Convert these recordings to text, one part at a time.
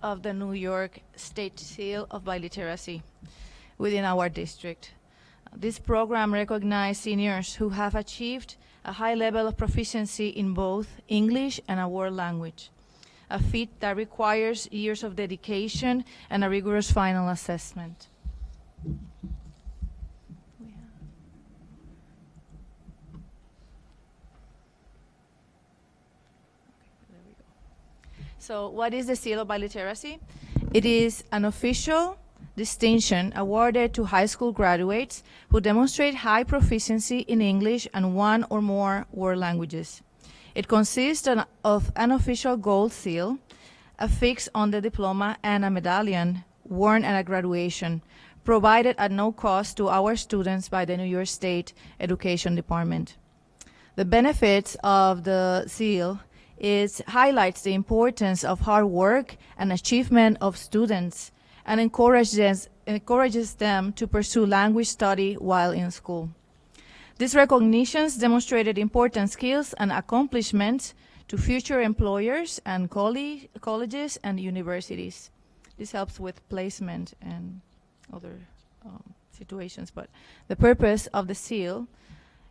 of the New York State Seal of Biliteracy within our district. This program recognizes seniors who have achieved a high level of proficiency in both English and a world language, a feat that requires years of dedication and a rigorous final assessment. So what is the Seal of Biliteracy? It is an official distinction awarded to high school graduates who demonstrate high proficiency in English and one or more world languages. It consists of an official gold seal affixed on the diploma and a medallion worn at a graduation, provided at no cost to our students by the New York State Education Department. The benefits of the seal highlights the importance of hard work and achievement of students and encourages them to pursue language study while in school. These recognitions demonstrated important skills and accomplishments to future employers and colleges and universities. This helps with placement and other situations, but the purpose of the seal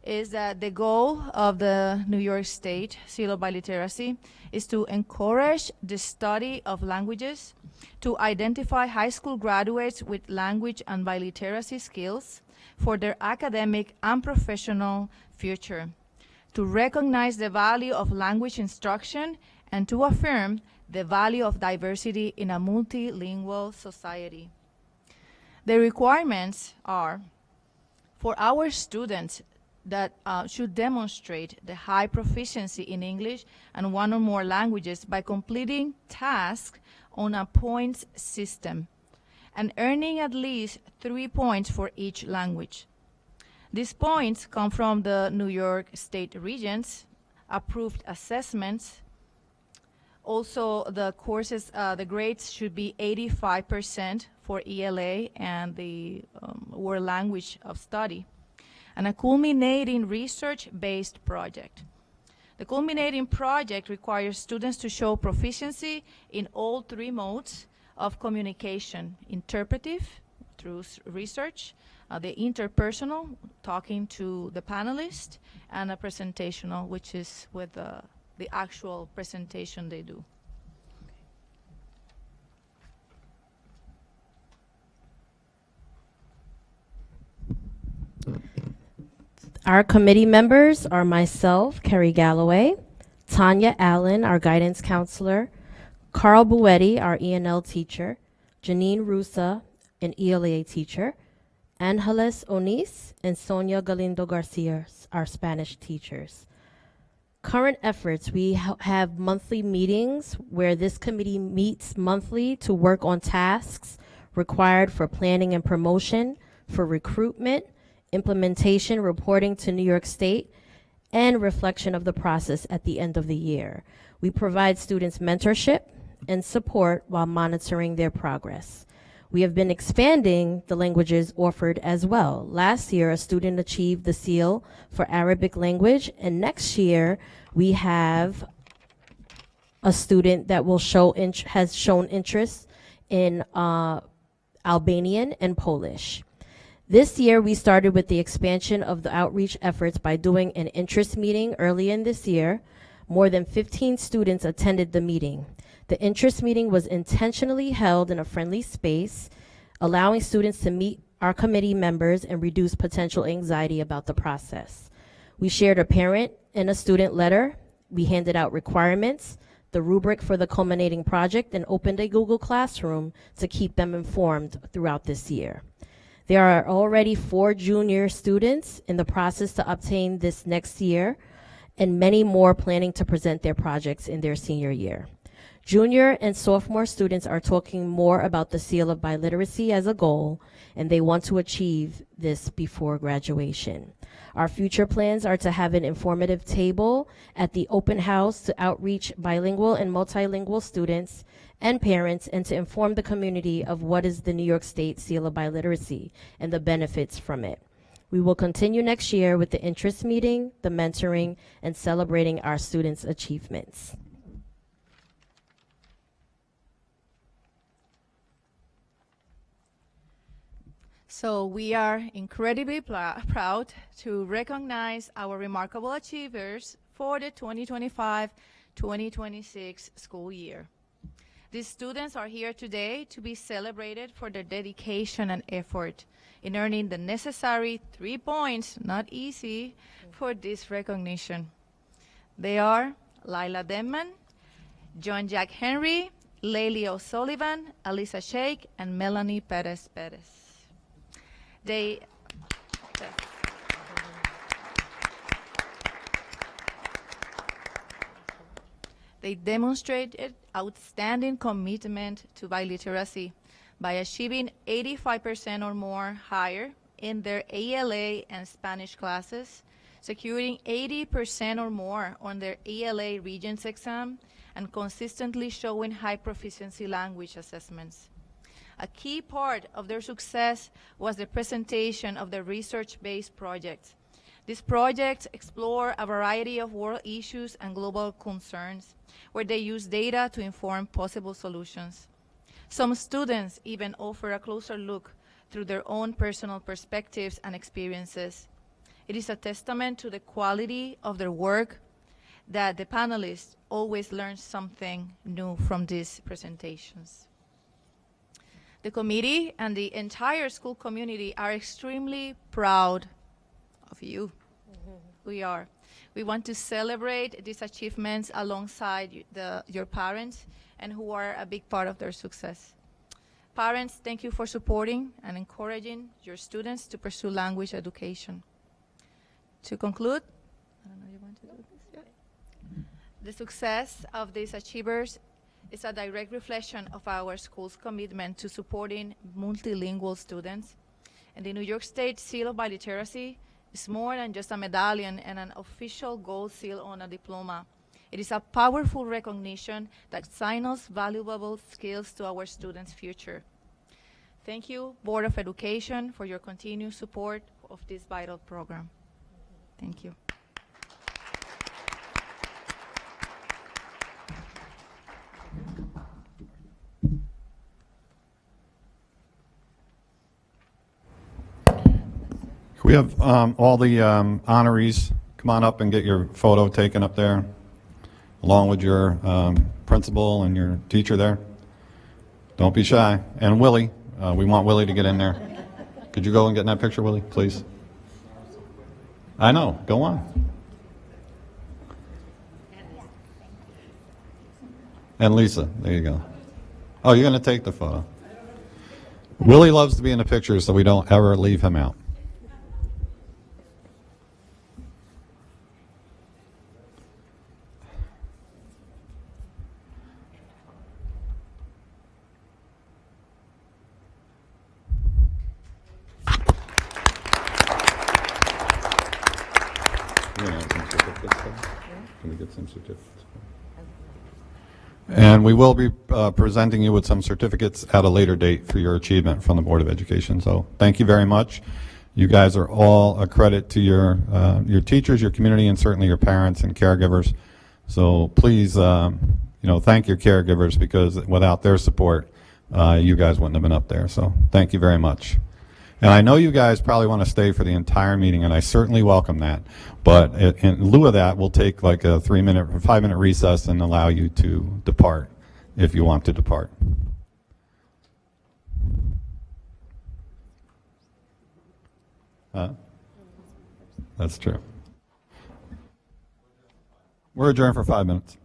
is that the goal of the New York State Seal of Biliteracy is to encourage the study of languages, to identify high school graduates with language and biliteracy skills for their academic and professional future, to recognize the value of language instruction, and to affirm the value of diversity in a multilingual society. The requirements are for our students that should demonstrate the high proficiency in English and one or more languages by completing tasks on a points system and earning at least 3 points for each language. These points come from the New York State Regents approved assessments. Also, the courses, the grades should be 85% for ELA and the world language of study, and a culminating research-based project. The culminating project requires students to show proficiency in all 3 modes of communication: interpretive, through research, the interpersonal, talking to the panelist, and a presentational, which is with the actual presentation they do. Our committee members are myself, Kerry Galloway, Tanya Allen, our guidance counselor, Carl Buetti, our ENL teacher, Janine Rusa, an ELA teacher, Angeles Onis, and Sonia Galindo Garcia, our Spanish teachers. Current efforts, we have monthly meetings where this committee meets monthly to work on tasks required for planning and promotion, for recruitment, implementation, reporting to New York State, and reflection of the process at the end of the year. We provide students mentorship and support while monitoring their progress. We have been expanding the languages offered as well. Last year, a student achieved the seal for Arabic language, and next year we have a student that will has shown interest in Albanian and Polish. This year, we started with the expansion of the outreach efforts by doing an interest meeting early in this year. More than 15 students attended the meeting. The interest meeting was intentionally held in a friendly space, allowing students to meet our committee members and reduce potential anxiety about the process. We shared a parent and a student letter. We handed out requirements, the rubric for the culminating project, and opened a Google Classroom to keep them informed throughout this year. There are already 4 junior students in the process to obtain this next year, and many more planning to present their projects in their senior year. Junior and sophomore students are talking more about the Seal of Biliteracy as a goal, and they want to achieve this before graduation. Our future plans are to have an informative table at the open house to outreach bilingual and multilingual students and parents, and to inform the community of what is the New York State Seal of Biliteracy and the benefits from it. We will continue next year with the interest meeting, the mentoring, and celebrating our students' achievements. So we are incredibly proud to recognize our remarkable achievers for the 2025-2026 school year. These students are here today to be celebrated for their dedication and effort in earning the necessary 3 points, not easy, for this recognition. They are Lila Denman, John Jack Henry, Laylee O'Sullivan, Alisa Sheikh, and Melanie Perez Perez. They demonstrated outstanding commitment to biliteracy by achieving 85% or more higher in their ALA and Spanish classes, securing 80% or more on their ALA Regents exam, and consistently showing high proficiency language assessments. A key part of their success was the presentation of the research-based projects. These projects explore a variety of world issues and global concerns, where they use data to inform possible solutions. Some students even offer a closer look through their own personal perspectives and experiences. It is a testament to the quality of their work that the panelists always learn something new from these presentations. The committee and the entire school community are extremely proud of you. We are. We want to celebrate these achievements alongside your parents and who are a big part of their success. Parents, thank you for supporting and encouraging your students to pursue language education. To conclude, I don't know, you want to do this? Yeah. The success of these achievers is a direct reflection of our school's commitment to supporting multilingual students. And the New York State Seal of Biliteracy is more than just a medallion and an official gold seal on a diploma. It is a powerful recognition that signals valuable skills to our students' future. Thank you, Board of Education, for your continued support of this vital program. Thank you. We have all the honorees come on up and get your photo taken up there, along with your principal and your teacher there. Don't be shy. And Willie, we want Willie to get in there. Could you go and get in that picture, Willie, please? I know. Go on. And Lisa, there you go. Oh, you're going to take the photo. Willie loves to be in the picture, so we don't ever leave him out. Can we get some certificates? And we will be presenting you with some certificates at a later date for your achievement from the Board of Education. So thank you very much. You guys are all a credit to your teachers, your community, and certainly your parents and caregivers. So please, thank your caregivers, because without their support, you guys wouldn't have been up there. So thank you very much. And I know you guys probably want to stay for the entire meeting, and I certainly welcome that. But in lieu of that, we'll take like a 3-minute or 5-minute recess and allow you to depart if you want to depart. That's true. We're adjourned for 5 minutes.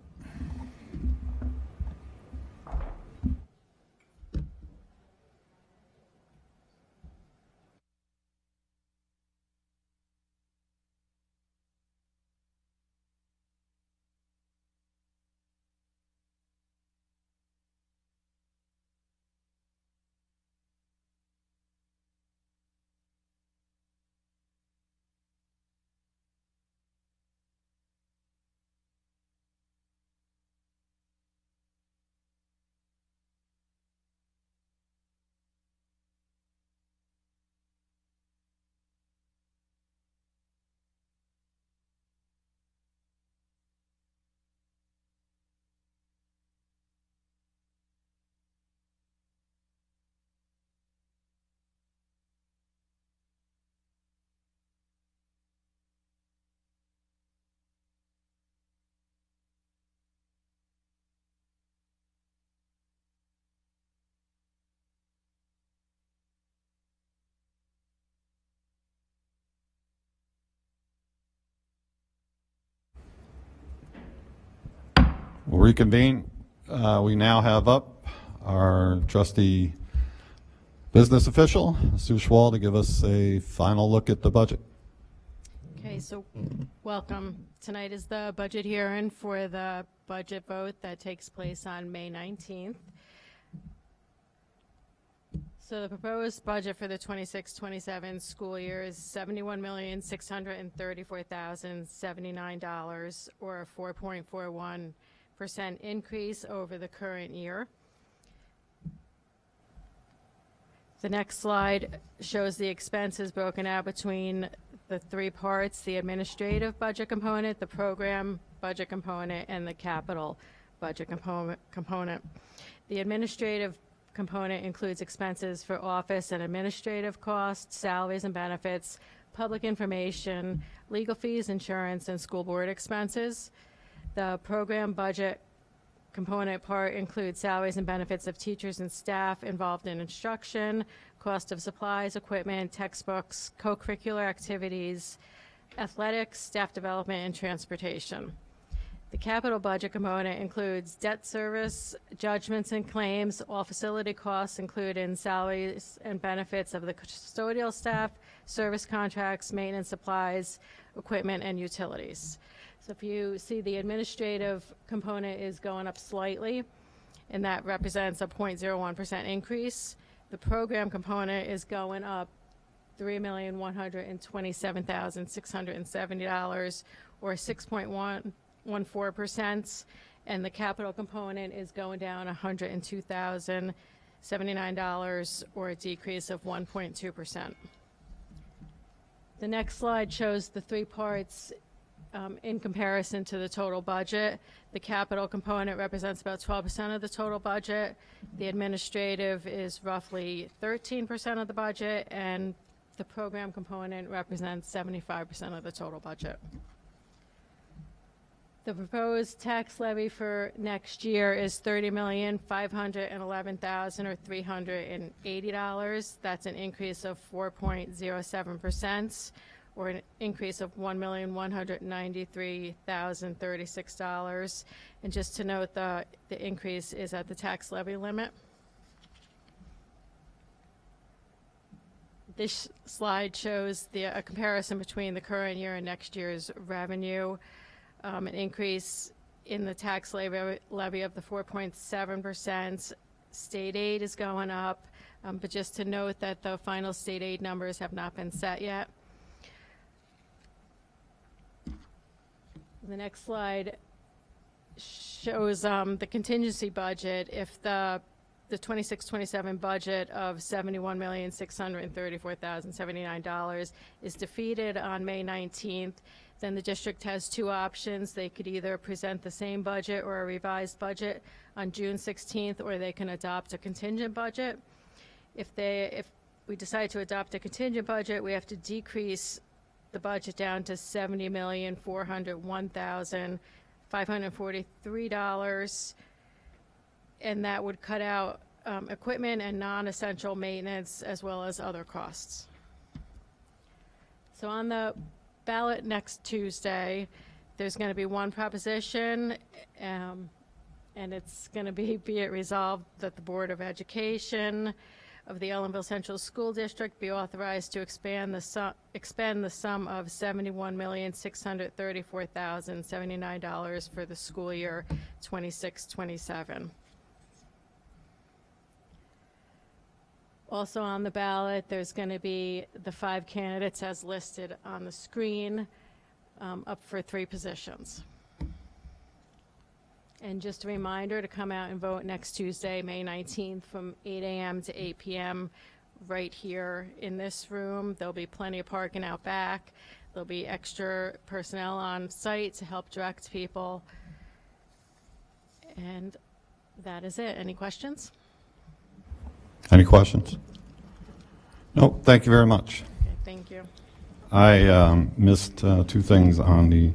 reconvene. We now have up our trustee business official, Sue Schwal, to give us a final look at the budget. Okay, so welcome. Tonight is the budget hearing for the budget vote that takes place on May 19th. So the proposed budget for the 26-27 school year is $71,634,079, or a 4.41% increase over the current year. The next slide shows the expenses broken out between the three parts: the administrative budget component, the program budget component, and the capital budget component. The administrative component includes expenses for office and administrative costs, salaries and benefits, public information, legal fees, insurance, and school board expenses. The program budget component part includes salaries and benefits of teachers and staff involved in instruction, cost of supplies, equipment, textbooks, co-curricular activities, athletics, staff development, and transportation. The capital budget component includes debt service, judgments and claims. All facility costs include in salaries and benefits of the custodial staff, service contracts, maintenance supplies, equipment, and utilities. So if you see, the administrative component is going up slightly, and that represents a 0.01% increase. The program component is going up $3,127,670, or 6.14%, and the capital component is going down $102,079, or a decrease of 1.2%. The next slide shows the three parts in comparison to the total budget. The capital component represents about 12% of the total budget. The administrative is roughly 13% of the budget, and the program component represents 75% of the total budget. The proposed tax levy for next year is $30,511,000, or $380. That's an increase of 4.07%, or an increase of $1,193,036. And just to note, the increase is at the tax levy limit. This slide shows a comparison between the current year and next year's revenue. An increase in the tax levy of the 4.7%. State aid is going up, but just to note that the final state aid numbers have not been set yet. The next slide shows the contingency budget. If the 26-27 budget of $71,634,079 is defeated on May 19th, then the district has two options. They could either present the same budget or a revised budget on June 16th, or they can adopt a contingent budget. If we decide to adopt a contingent budget, we have to decrease the budget down to $70,401,543, and that would cut out equipment and non-essential maintenance, as well as other costs. So on the ballot next Tuesday, there's going to be one proposition, and it's going to be it resolved that the Board of Education of the Ellenville Central School District be authorized to expend the sum of $71,634,079 for the school year 26-27. Also on the ballot, there's going to be the 5 candidates as listed on the screen, up for 3 positions. And just a reminder to come out and vote next Tuesday, May 19th, from 8 a.m. to 8 p.m. right here in this room. There'll be plenty of parking out back. There'll be extra personnel on site to help direct people. And that is it. Any questions? Any questions? No, thank you very much. Okay, thank you. I missed 2 things on the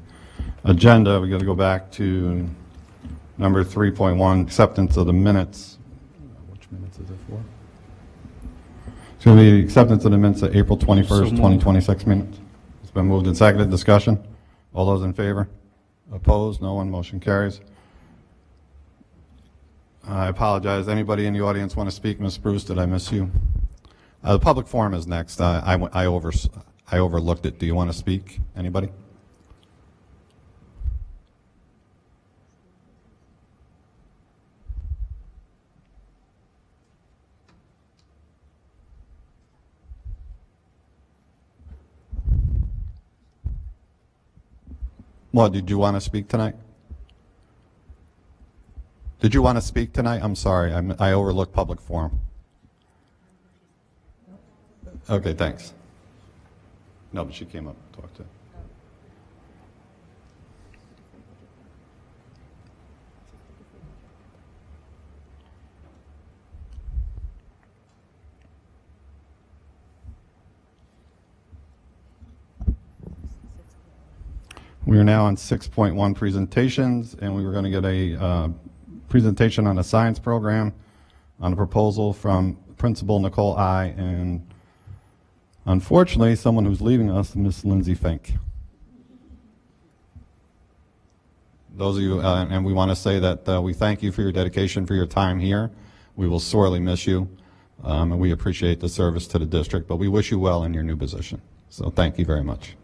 agenda. We got to go back to number 3.1, acceptance of the minutes. Which minutes is it for? It's going to be acceptance of the minutes of April 21st, 2026 minutes. It's been moved and seconded. Discussion. All those in favor? Opposed? No one. Motion carries. I apologize. Anybody in the audience want to speak? Ms. Bruce, did I miss you? The public forum is next. I overlooked it. Do you want to speak? Anybody? Well, did you want to speak tonight? Did you want to speak tonight? I'm sorry. I overlooked public forum. Okay, thanks. No, but she came up and talked to. We are now on 6.1 presentations, and we were going to get a presentation on a science program on a proposal from Principal Nicole I. and unfortunately, someone who's leaving us, Miss Lindsay Fink. Those of you, and we want to say that we thank you for your dedication, for your time here. We will sorely miss you, and we appreciate the service to the district, but we wish you well in your new position. So thank you very much.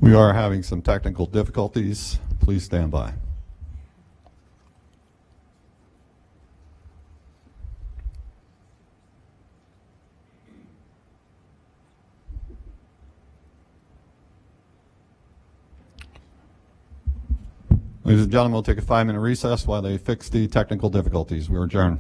We are having some technical difficulties. Please stand by. Ladies and gentlemen, we'll take a 5-minute recess while they fix the technical difficulties. We adjourn.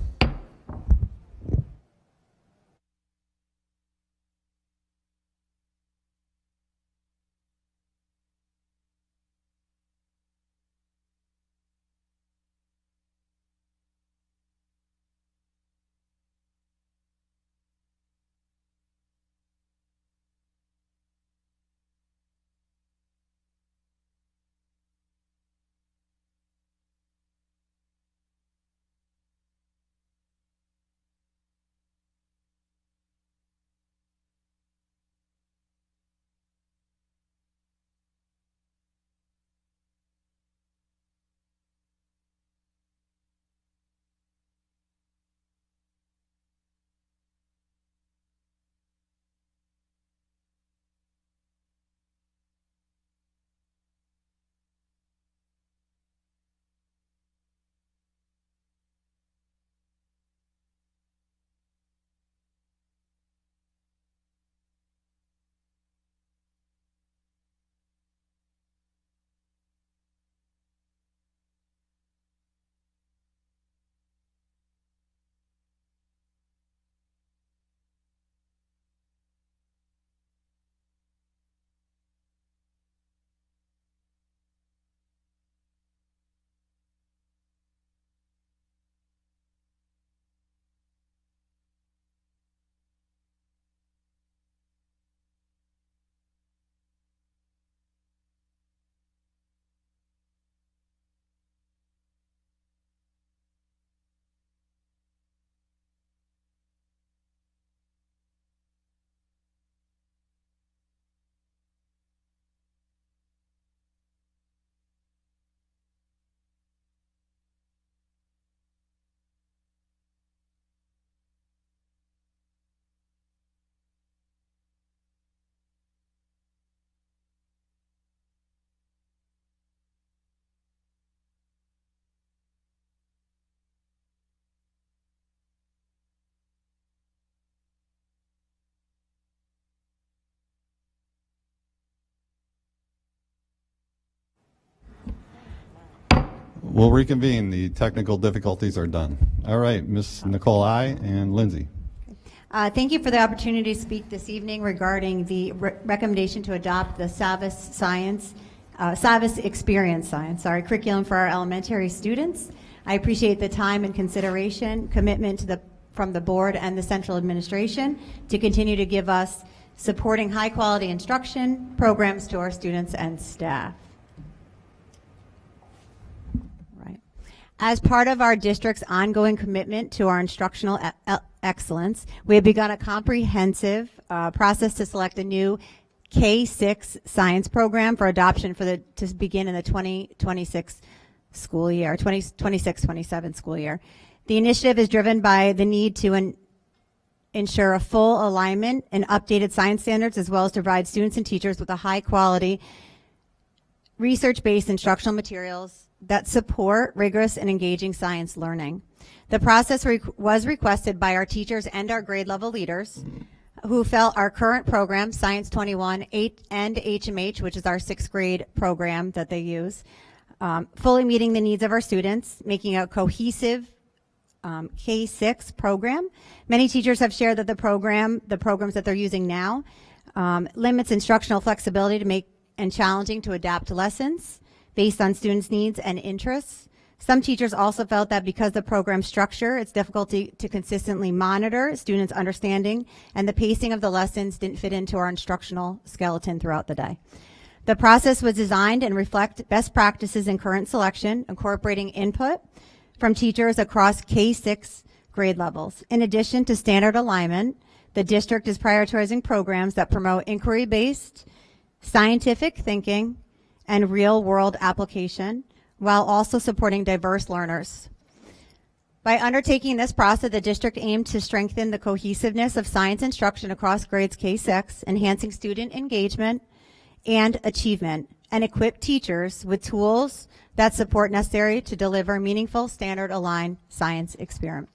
We'll reconvene. The technical difficulties are done. All right, Ms. Nicole I. and Lindsay. Thank you for the opportunity to speak this evening regarding the recommendation to adopt the SAVIS Experience Science, curriculum for our elementary students. I appreciate the time and consideration, commitment from the board and the central administration to continue to give us supporting high quality instruction programs to our students and staff. Right. As part of our district's ongoing commitment to our instructional excellence, we have begun a comprehensive process to select a new K-6 science program for adoption to begin in the 2026 school year, 2026-27 school year. The initiative is driven by the need to ensure a full alignment and updated science standards, as well as to provide students and teachers with a high quality research-based instructional materials that support rigorous and engaging science learning. The process was requested by our teachers and our grade level leaders who felt our current program, Science 21 and HMH, which is our 6th grade program that they use, fully meeting the needs of our students, making a cohesive K-6 program. Many teachers have shared that the programs that they're using now limits instructional flexibility to make and challenging to adapt lessons based on students' needs and interests. Some teachers also felt that because the program structure, it's difficult to consistently monitor students' understanding, and the pacing of the lessons didn't fit into our instructional skeleton throughout the day. The process was designed and reflect best practices in current selection, incorporating input from teachers across K-6 grade levels. In addition to standard alignment, the district is prioritizing programs that promote inquiry-based, scientific thinking, and real-world application, while also supporting diverse learners. By undertaking this process, the district aimed to strengthen the cohesiveness of science instruction across grades K-6, enhancing student engagement and achievement, and equip teachers with tools that support necessary to deliver meaningful, standard-aligned science experiment.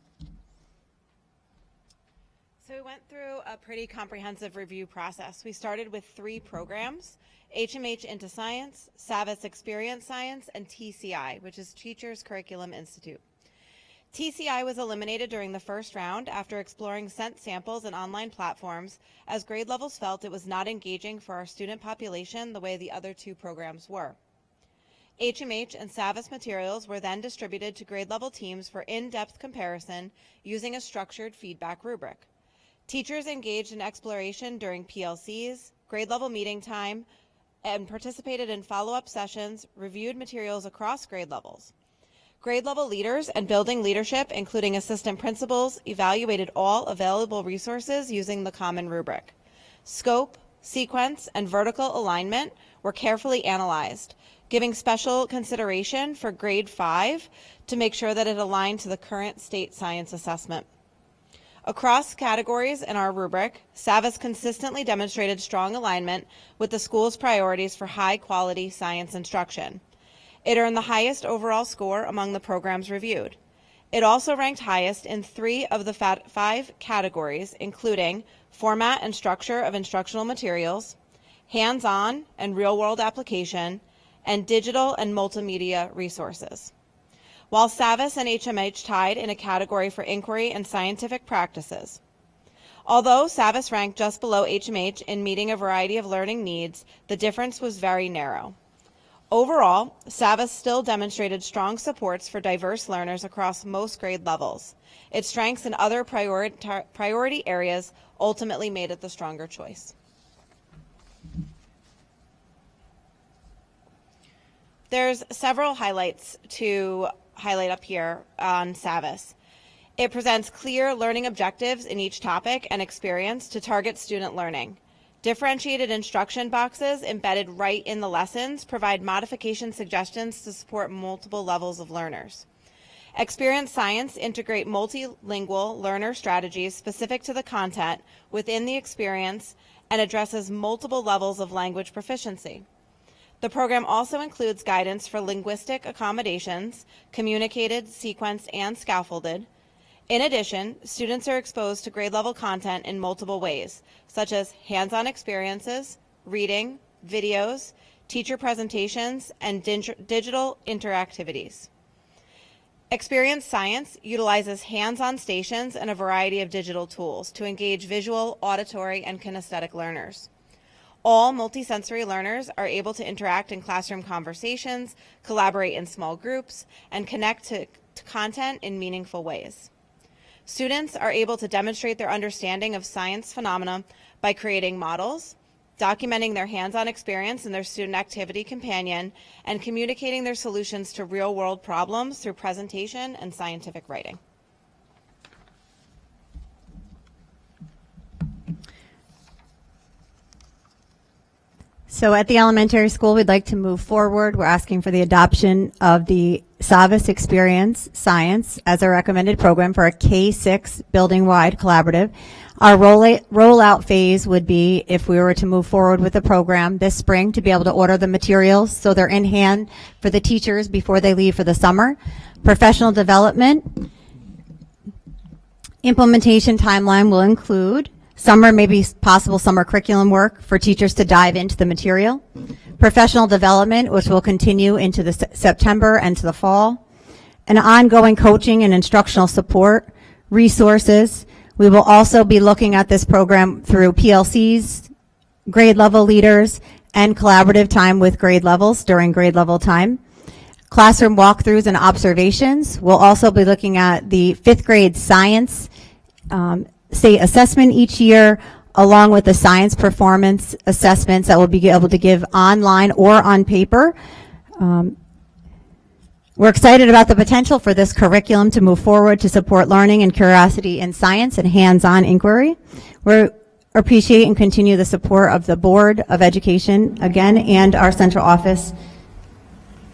So we went through a pretty comprehensive review process. We started with 3 programs: HMH into Science, SAVIS Experience Science, and TCI, which is Teachers Curriculum Institute. TCI was eliminated during the first round after exploring sent samples and online platforms, as grade levels felt it was not engaging for our student population the way the other 2 programs were. HMH and SAVIS materials were then distributed to grade level teams for in-depth comparison using a structured feedback rubric. Teachers engaged in exploration during PLCs, grade level meeting time, and participated in follow-up sessions, reviewed materials across grade levels. Grade level leaders and building leadership, including assistant principals, evaluated all available resources using the common rubric. Scope, sequence, and vertical alignment were carefully analyzed, giving special consideration for grade 5 to make sure that it aligned to the current state science assessment. Across categories in our rubric, SAVIS consistently demonstrated strong alignment with the school's priorities for high-quality science instruction. It earned the highest overall score among the programs reviewed. It also ranked highest in 3 of the 5 categories, including format and structure of instructional materials, hands-on and real-world application, and digital and multimedia resources. While SAVIS and HMH tied in a category for inquiry and scientific practices. Although SAVIS ranked just below HMH in meeting a variety of learning needs, the difference was very narrow. Overall, SAVIS still demonstrated strong supports for diverse learners across most grade levels. Its strengths in other priority areas ultimately made it the stronger choice. There's several highlights to highlight up here on SAVIS. It presents clear learning objectives in each topic and experience to target student learning. Differentiated instruction boxes embedded right in the lessons provide modification suggestions to support multiple levels of learners. Experience Science integrate multilingual learner strategies specific to the content within the experience and addresses multiple levels of language proficiency. The program also includes guidance for linguistic accommodations, communicated, sequenced, and scaffolded. In addition, students are exposed to grade-level content in multiple ways, such as hands-on experiences, reading, videos, teacher presentations, and digital interactivities. Experience Science utilizes hands-on stations and a variety of digital tools to engage visual, auditory, and kinesthetic learners. All multisensory learners are able to interact in classroom conversations, collaborate in small groups, and connect to content in meaningful ways. Students are able to demonstrate their understanding of science phenomena by creating models, documenting their hands-on experience in their student activity companion, and communicating their solutions to real-world problems through presentation and scientific writing. So at the elementary school, we'd like to move forward. We're asking for the adoption of the Savas Experience Science as a recommended program for a K-6 building-wide collaborative. Our rollout phase would be, if we were to move forward with the program this spring, to be able to order the materials so they're in hand for the teachers before they leave for the summer. Professional development. Implementation timeline will include summer, maybe possible summer curriculum work for teachers to dive into the material. Professional development, which will continue into the September and to the fall. And ongoing coaching and instructional support, resources. We will also be looking at this program through PLCs, grade level leaders, and collaborative time with grade levels during grade level time. Classroom walkthroughs and observations. We'll also be looking at the 5th grade science state assessment each year, along with the science performance assessments that we'll be able to give online or on paper. We're excited about the potential for this curriculum to move forward to support learning and curiosity in science and hands-on inquiry. We appreciate and continue the support of the Board of Education, again, and our central office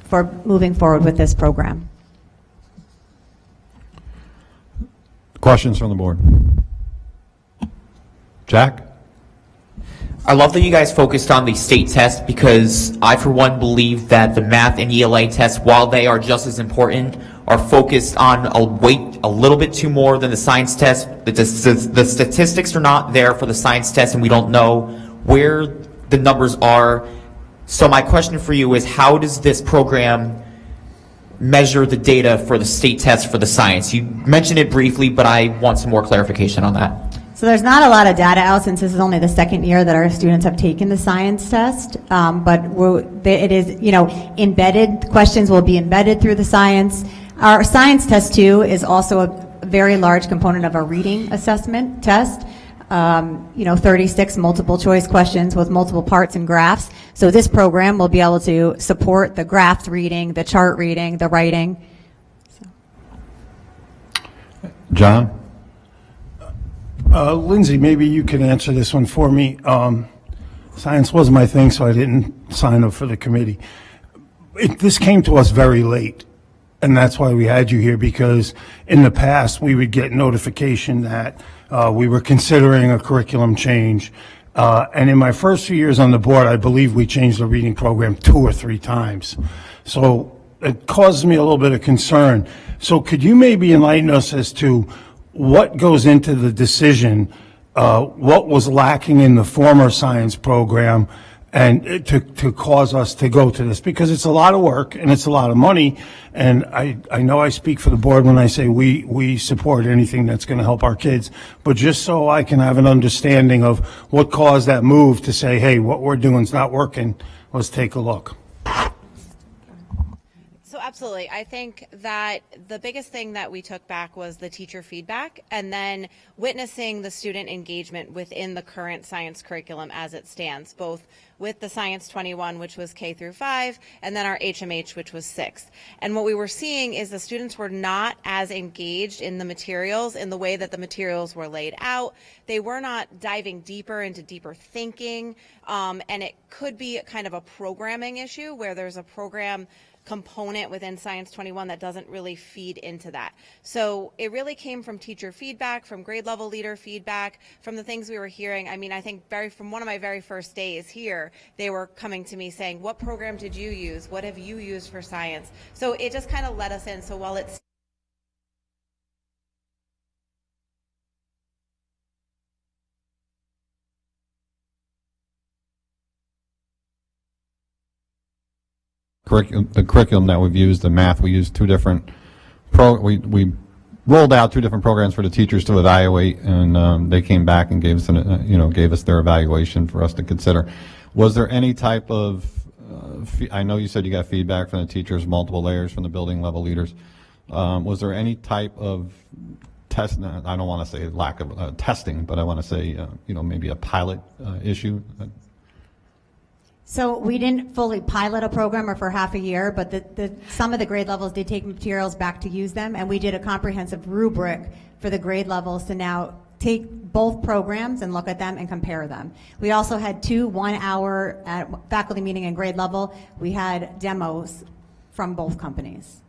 for moving forward with this program. Questions from the board? Jack? I love that you guys focused on the state test, because I, for one, believe that the math and ELA tests, while they are just as important, are focused on a little bit too more than the science test. The statistics are not there for the science test, and we don't know where the numbers are. So my question for you is, how does this program measure the data for the state test for the science? You mentioned it briefly, but I want some more clarification on that. So there's not a lot of data out, since this is only the second year that our students have taken the science test, but it is, embedded. Questions will be embedded through the science. Our science test, too, is also a very large component of our reading assessment test. 36 multiple choice questions with multiple parts and graphs. So this program will be able to support the graph reading, the chart reading, the writing. John? Lindsay, maybe you can answer this one for me. Science wasn't my thing, so I didn't sign up for the committee. This came to us very late, and that's why we had you here, because in the past we would get notification that we were considering a curriculum change. And in my first few years on the board, I believe we changed the reading program 2 or 3 times. So it causes me a little bit of concern. So could you maybe enlighten us as to what goes into the decision, what was lacking in the former science program, and to cause us to go to this? Because it's a lot of work and it's a lot of money, and I know I speak for the board when I say we support anything that's going to help our kids, but just so I can have an understanding of what caused that move to say, hey, what we're doing is not working, let's take a look. Absolutely. I think that the biggest thing that we took back was the teacher feedback, and then witnessing the student engagement within the current science curriculum as it stands, both with the Science 21, which was K through 5, and then our HMH, which was 6th. And what we were seeing is the students were not as engaged in the materials in the way that the materials were laid out. They were not diving deeper into deeper thinking, and it could be kind of a programming issue where there's a program component within Science 21 that doesn't really feed into that. So it really came from teacher feedback, from grade level leader feedback, from the things we were hearing. I mean, I think from one of my very first days here, they were coming to me saying, what program did you use? What have you used for science? So it just kind of let us in. So while it's the curriculum that we've used, the math, we used 2 different we rolled out 2 different programs for the teachers to evaluate, and they came back and gave us gave us their evaluation for us to consider. Was there any type of I know you said you got feedback from the teachers, multiple layers from the building level leaders. Was there any type of test? I don't want to say lack of testing, but I want to say maybe a pilot issue. So we didn't fully pilot a program or for half a year, but some of the grade levels did take materials back to use them, and we did a comprehensive rubric for the grade levels to now take both programs and look at them and compare them. We also had 2 1-hour at faculty meeting and grade level. We had demos from both companies.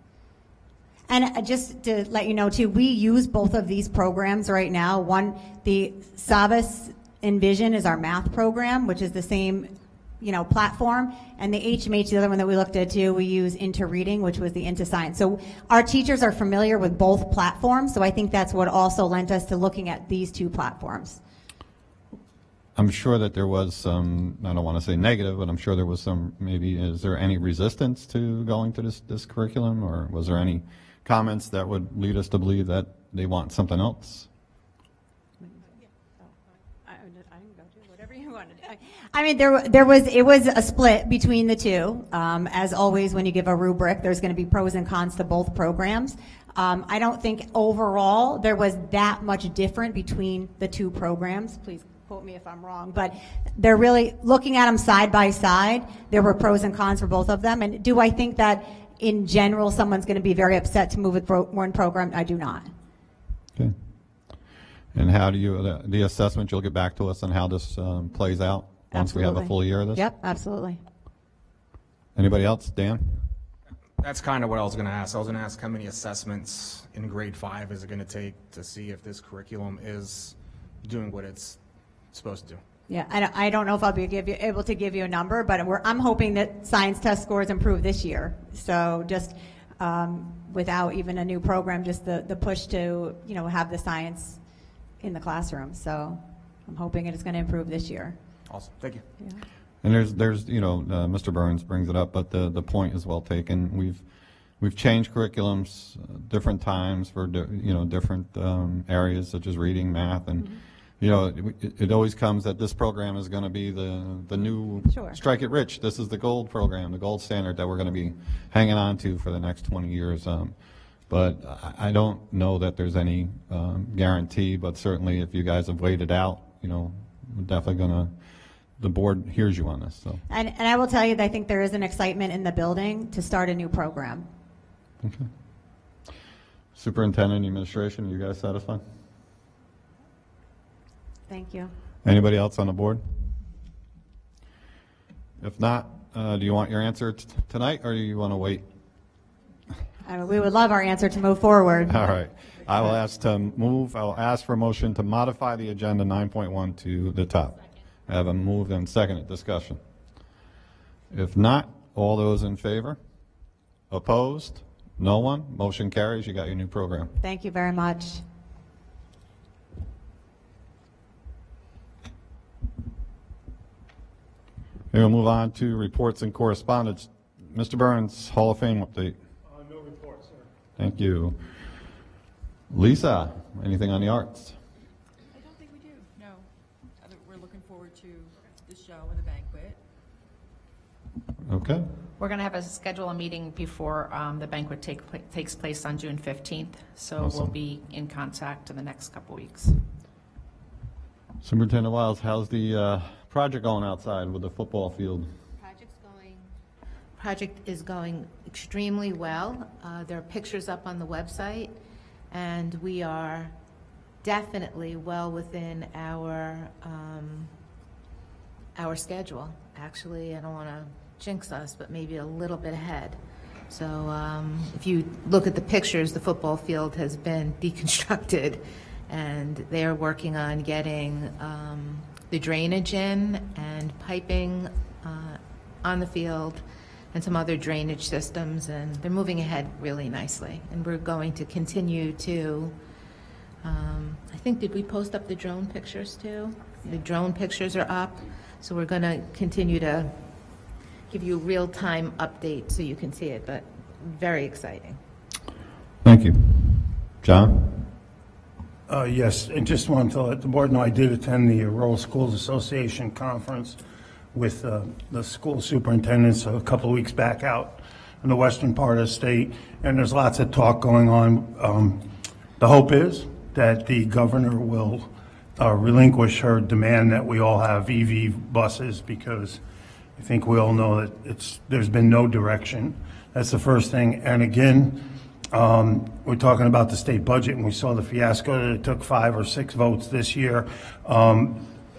And just to let you know too, we use both of these programs right now. One, the Savas Envision is our math program, which is the same platform, and the HMH, the other one that we looked at too, we use Into Reading, which was the Into Science. So our teachers are familiar with both platforms, so I think that's what also lent us to looking at these 2 platforms. I'm sure that there was some, I don't want to say negative, but I'm sure there was some, maybe, is there any resistance to going to this curriculum, or was there any comments that would lead us to believe that they want something else? I mean, it was a split between the 2. As always, when you give a rubric, there's going to be pros and cons to both programs. I don't think overall there was that much different between the 2 programs. Please quote me if I'm wrong, but they're really looking at them side by side. There were pros and cons for both of them. And do I think that in general someone's going to be very upset to move with one program? I do not. Okay. And how do you, the assessment, you'll get back to us on how this plays out once we have a full year of this? Yep, absolutely. Anybody else? Dan? That's kind of what I was going to ask. I was going to ask how many assessments in grade 5 is it going to take to see if this curriculum is doing what it's supposed to do? Yeah, I don't know if I'll be able to give you a number, but I'm hoping that science test scores improve this year. So just without even a new program, just the push to have the science in the classroom. So I'm hoping it is going to improve this year. Awesome, thank you. Yeah. And there's Mr. Burns brings it up, but the point is well taken. We've changed curriculums different times for different areas such as reading, math, and it always comes that this program is going to be the new Strike It Rich. This is the gold program, the gold standard that we're going to be hanging on to for the next 20 years. But I don't know that there's any guarantee, but certainly if you guys have weighed it out, we're definitely going to, the board hears you on this. So. And I will tell you that I think there is an excitement in the building to start a new program. Okay. Superintendent, administration, are you guys satisfied? Thank you. Anybody else on the board? If not, do you want your answer tonight, or do you want to wait? We would love our answer to move forward. All right. I will ask for a motion to modify the agenda 9.1 to the top. I have a moved and seconded discussion. If not, all those in favor? Opposed? No one? Motion carries. You got your new program. Thank you very much. We'll move on to reports and correspondence. Mr. Burns, Hall of Fame update. No report, sir. Thank you. Lisa, anything on the arts? I don't think we do, no. We're looking forward to the show and the banquet. Okay. We're going to have a meeting before the banquet takes place on June 15th, so Awesome. we'll be in contact in the next couple weeks. Superintendent Wiles, how's the project going outside with the football field? Project is going extremely well. There are pictures up on the website, and we are definitely well within our schedule. Actually, I don't want to jinx us, but maybe a little bit ahead. So if you look at the pictures, the football field has been deconstructed, and they are working on getting the drainage in and piping on the field and some other drainage systems, and they're moving ahead really nicely. And we're going to continue to, I think, did we post up the drone pictures too? The drone pictures are up, so we're going to continue to give you a real-time update so you can see it, but very exciting. Thank you. John? Yes, and just wanted to let the board know I did attend the Rural Schools Association conference with the school superintendents a couple of weeks back out in the western part of the state, and there's lots of talk going on. The hope is that the governor will relinquish her demand that we all have EV buses, because I think we all know that there's been no direction. That's the first thing. And again, we're talking about the state budget, and we saw the fiasco that it took 5 or 6 votes this year.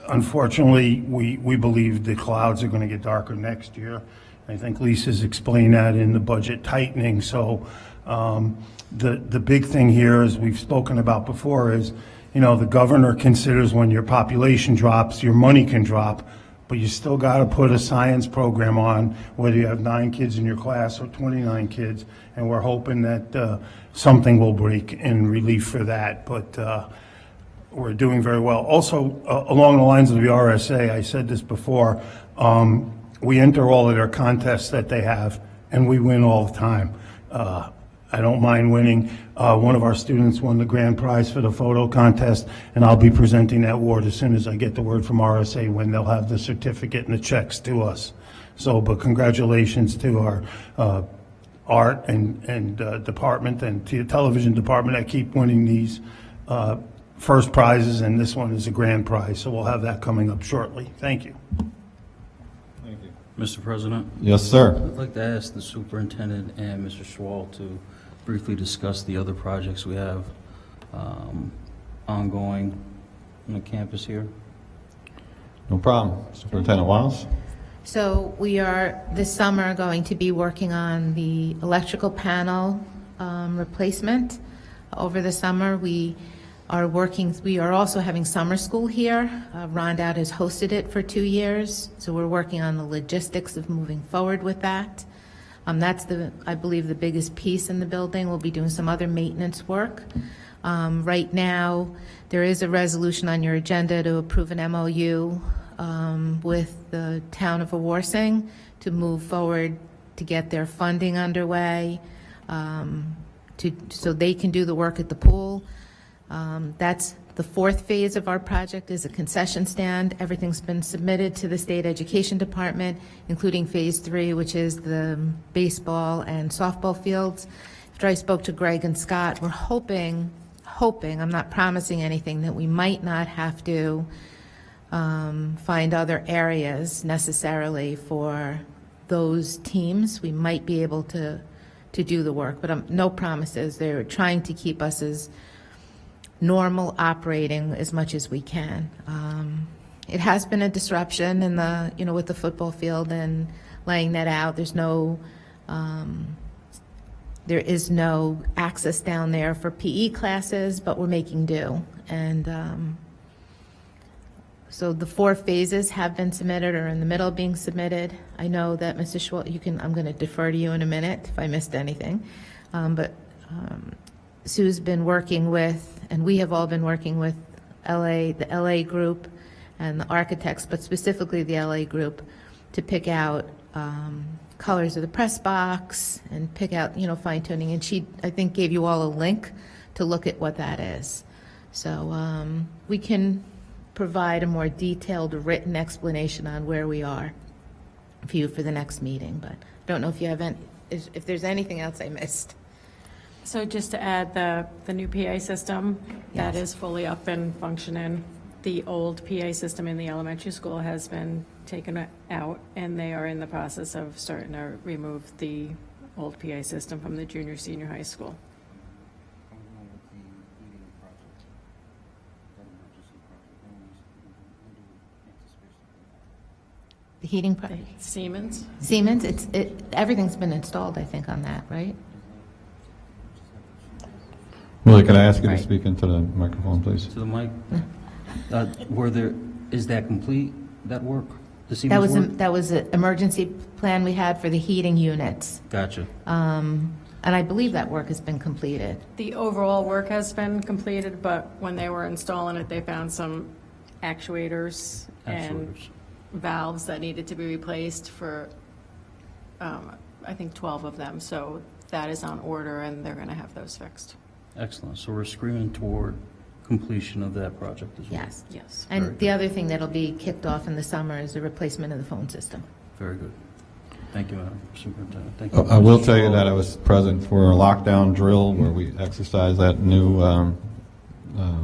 Unfortunately, we believe the clouds are going to get darker next year. I think Lisa's explained that in the budget tightening. So the big thing here, as we've spoken about before, is, you know, the governor considers when your population drops, your money can drop, but you still got to put a science program on, whether you have 9 kids in your class or 29 kids, and we're hoping that something will break in relief for that. But we're doing very well. Also, along the lines of the RSA, I said this before, we enter all of their contests that they have, and we win all the time. I don't mind winning. One of our students won the grand prize for the photo contest, and I'll be presenting that award as soon as I get the word from RSA, when they'll have the certificate and the checks to us. So, but congratulations to our art and department, and to the television department that keep winning these first prizes, and this one is a grand prize. So we'll have that coming up shortly. Thank you. Mr. President? Yes, sir. I'd like to ask the superintendent and Mr. Schwal to briefly discuss the other projects we have ongoing on the campus here. No problem. Superintendent Wiles? So we are this summer going to be working on the electrical panel replacement. Over the summer, we are also having summer school here. Rondout has hosted it for 2 years, so we're working on the logistics of moving forward with that. That's I believe, the biggest piece in the building. We'll be doing some other maintenance work. Right now, there is a resolution on your agenda to approve an MOU with the town of Awarsing to move forward to get their funding underway, so they can do the work at the pool. That's the 4th phase of our project, is a concession stand. Everything's been submitted to the state education department, including phase 3, which is the baseball and softball fields. After I spoke to Greg and Scott, we're hoping, I'm not promising anything, that we might not have to find other areas necessarily for those teams. We might be able to do the work, but no promises. They're trying to keep us as normal operating as much as we can. It has been a disruption in with the football field and laying that out. There is no access down there for PE classes, but we're making do. And so the 4 phases have been submitted, or in the middle of being submitted. I know that Mr. Schwal, I'm going to defer to you in a minute if I missed anything, but Sue's been working with, and we have all been working with the LA group and the architects, but specifically the LA group, to pick out colors of the press box and pick out, fine tuning. And she, I think, gave you all a link to look at what that is. So we can provide a more detailed written explanation on where we are for you for the next meeting. But I don't know if you have if there's anything else I missed. So just to add, the new PA system, that is fully up and functioning. The old PA system in the elementary school has been taken out, and they are in the process of starting to remove the old PA system from the junior, senior high school. The heating project? Siemens? Siemens, everything's been installed, I think, on that, right? Willie, can I ask you to speak into the microphone, please? To the mic? Is that complete, that work? The Siemens work? That was an emergency plan we had for the heating units. Gotcha. And I believe that work has been completed. The overall work has been completed, but when they were installing it, they found some actuators and valves that needed to be replaced for, I think, 12 of them. So that is on order, and they're going to have those fixed. Excellent. So we're screaming toward completion of that project as well. Yes. Yes. Very And good. the other thing that'll be kicked off in the summer is the replacement of the phone system. Very good. Thank you, Madam Superintendent. Thank you. I will Mr. tell you Schwab. that I was present for a lockdown drill where we exercised that new,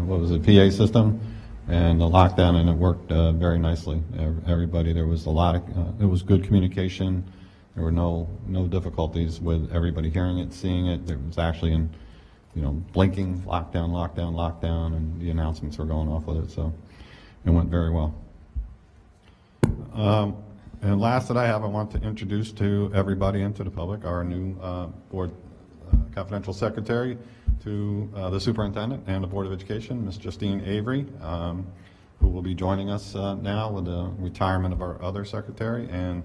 what was it, PA system, and the lockdown, and it worked very nicely. Everybody, there was a lot of, it was good communication. There were no difficulties with everybody hearing it, seeing it. There was actually in, blinking, lockdown, lockdown, lockdown, and the announcements were going off with it, so it went very well. And last that I have, I want to introduce to everybody and to the public our new board confidential secretary to the superintendent and the Board of Education, Ms. Justine Avery, who will be joining us now with the retirement of our other secretary. And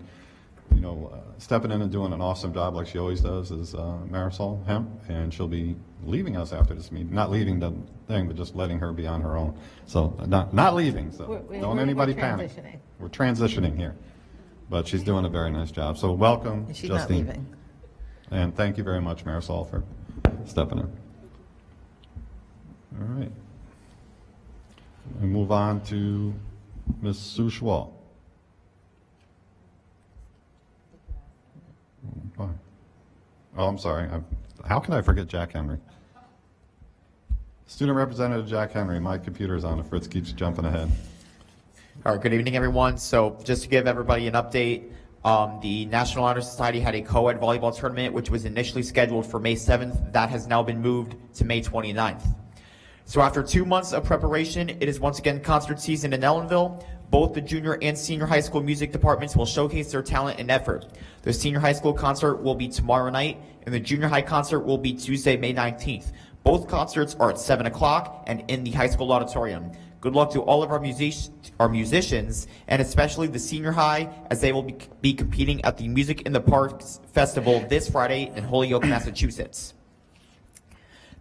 stepping in and doing an awesome job like she always does is Marisol Hemp, and she'll be leaving us after this meeting. Not leaving the thing, but just letting her be on her own. So not leaving, so don't anybody panic. We're transitioning here. But she's doing a very nice job. So welcome, And she's Justine. not leaving. And thank you very much, Marisol, for stepping in. All right. We move on to Ms. Sue Schwal. Oh, I'm sorry. How can I forget Jack Henry? Student Representative Jack Henry. My computer's on. The Fritz keeps jumping ahead. All right, good evening, everyone. So just to give everybody an update, the National Honor Society had a co-ed volleyball tournament, which was initially scheduled for May 7th. That has now been moved to May 29th. So after 2 months of preparation, it is once again concert season in Ellenville. Both the junior and senior high school music departments will showcase their talent and effort. The senior high school concert will be tomorrow night, and the junior high concert will be Tuesday, May 19th. Both concerts are at 7 o'clock and in the high school auditorium. Good luck to all of our musicians, and especially the senior high, as they will be competing at the Music in the Parks Festival this Friday in Holyoke, Massachusetts.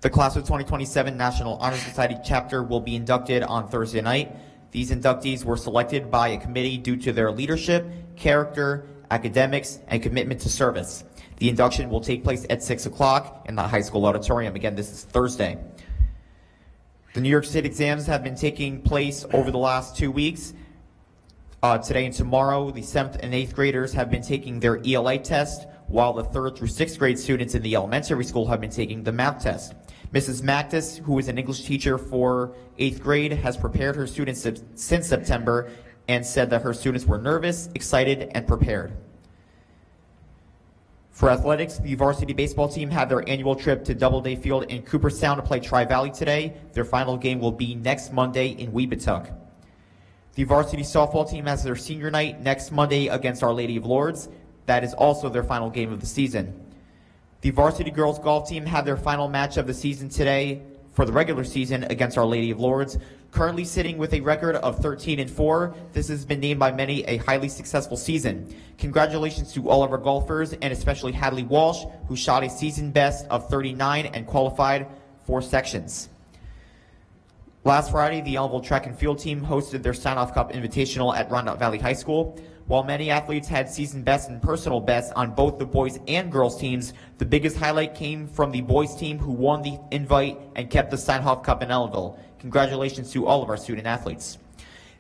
The Class of 2027 National Honor Society chapter will be inducted on Thursday night. These inductees were selected by a committee due to their leadership, character, academics, and commitment to service. The induction will take place at 6 o'clock in the high school auditorium. Again, this is Thursday. The New York State exams have been taking place over the last 2 weeks. Today and tomorrow, the 7th and 8th graders have been taking their ELA test, while the 3rd through 6th grade students in the elementary school have been taking the math test. Mrs. Mactus, who is an English teacher for 8th grade, has prepared her students since September and said that her students were nervous, excited, and prepared. For athletics, the varsity baseball team had their annual trip to Doubleday Field in Cooperstown to play Tri-Valley today. Their final game will be next Monday in Weebatuck. The varsity softball team has their senior night next Monday against Our Lady of Lourdes. That is also their final game of the season. The varsity girls golf team had their final match of the season today for the regular season against Our Lady of Lourdes. Currently sitting with a record of 13-4, this has been named by many a highly successful season. Congratulations to all of our golfers, and especially Hadley Walsh, who shot a season best of 39 and qualified for sections. Last Friday, the Ellenville track and field team hosted their Sign-Off Cup Invitational at Rondout Valley High School. While many athletes had season bests and personal bests on both the boys and girls teams, the biggest highlight came from the boys team, who won the invite and kept the Sign-Off Cup in Ellenville. Congratulations to all of our student athletes.